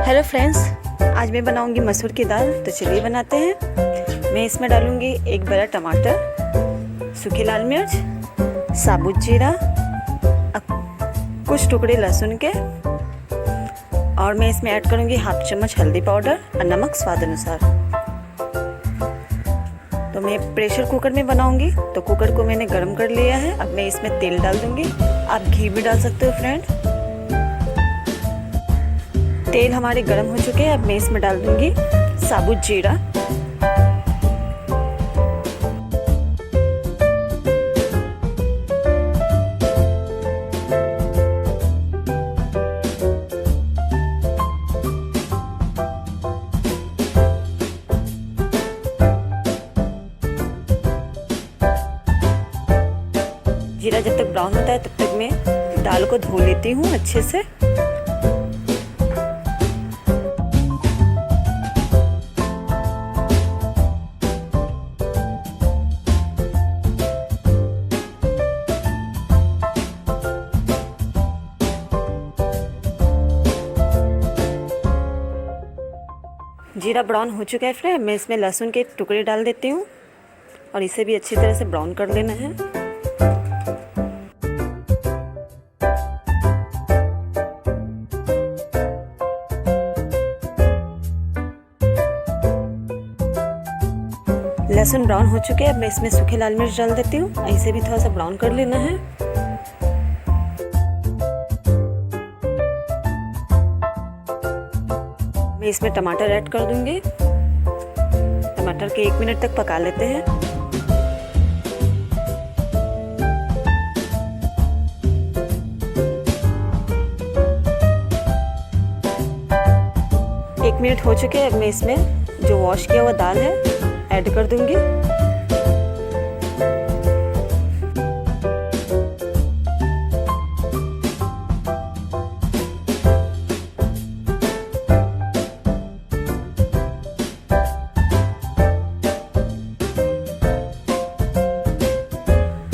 Hello friends, आज मैं बनाऊंगी मसूर की दाल। तो चलिए बनाते हैं। मैं इसमें डालूंगी एक बड़ा टमाटर, सूखी लाल मिर्च, साबुत जीरा, कुछ टुकड़े लहसुन के, और मैं इसमें ऐड करूंगी हाफ चम्मच हल्दी पाउडर और नमक स्वाद अनुसार। तो मैं प्रेशर कुकर में बनाऊंगी, तो कुकर को मैंने गर्म कर लिया है। अब मैं इसमें तेल डाल दूंगी, आप घी भी डाल सकते हो फ्रेंड। तेल हमारे गर्म हो चुके हैं। अब मैं इसमें डाल दूंगी साबुत जीरा, जीरा जब तक ब्राउन होता है तब तक मैं दाल को धो लेती हूँ अच्छे से। जीरा ब्राउन हो चुका है फ्रेंड। मैं इसमें लहसुन के टुकड़े डाल देती हूँ और इसे भी अच्छी तरह से ब्राउन कर लेना है। लहसुन ब्राउन हो चुके हैं। अब मैं इसमें सूखे लाल मिर्च डाल देती हूँ, इसे भी थोड़ा सा ब्राउन कर लेना है। मैं इसमें टमाटर ऐड कर दूंगी। टमाटर के 1 मिनट तक पका लेते हैं। एक मिनट हो चुके हैं। अब मैं इसमें जो वॉश किया हुआ दाल है ऐड कर दूंगी।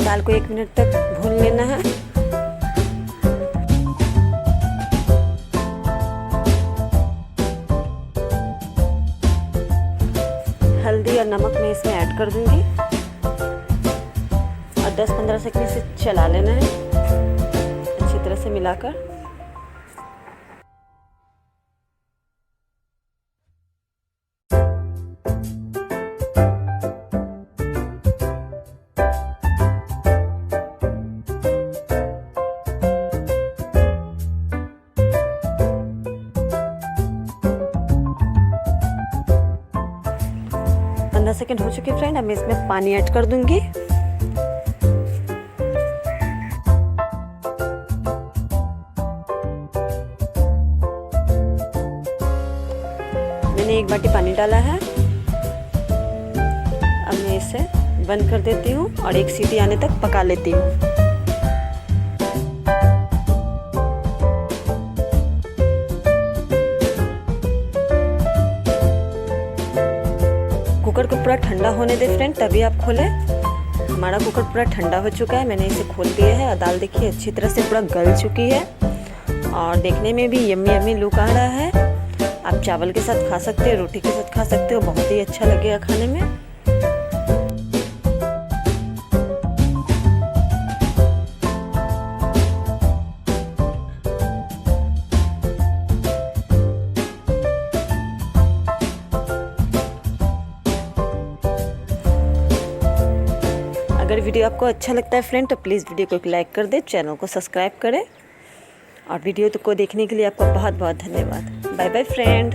दाल को 1 मिनट तक भून लेना है। हल्दी और नमक मैं इसमें ऐड कर दूंगी और 10-15 सेकंड से चला लेना है अच्छी तरह से मिलाकर। सेकंड हो चुके फ्रेंड। अब मैं इसमें पानी ऐड कर दूंगी। मैंने 1 बाटी पानी डाला है। अब मैं इसे बंद कर देती हूँ और 1 सीटी आने तक पका लेती हूँ। कुकर को पूरा ठंडा होने दे फ्रेंड, तभी आप खोलें। हमारा कुकर पूरा ठंडा हो चुका है। मैंने इसे खोल दिया है और दाल देखिए अच्छी तरह से पूरा गल चुकी है और देखने में भी यम्मी यम्मी लुक आ रहा है। आप चावल के साथ खा सकते हो, रोटी के साथ खा सकते हो, बहुत ही अच्छा लगेगा खाने में। अगर वीडियो आपको अच्छा लगता है फ्रेंड तो प्लीज़ वीडियो को लाइक कर दे, चैनल को सब्सक्राइब करें और वीडियो को देखने के लिए आपका बहुत बहुत धन्यवाद। Bye bye friend.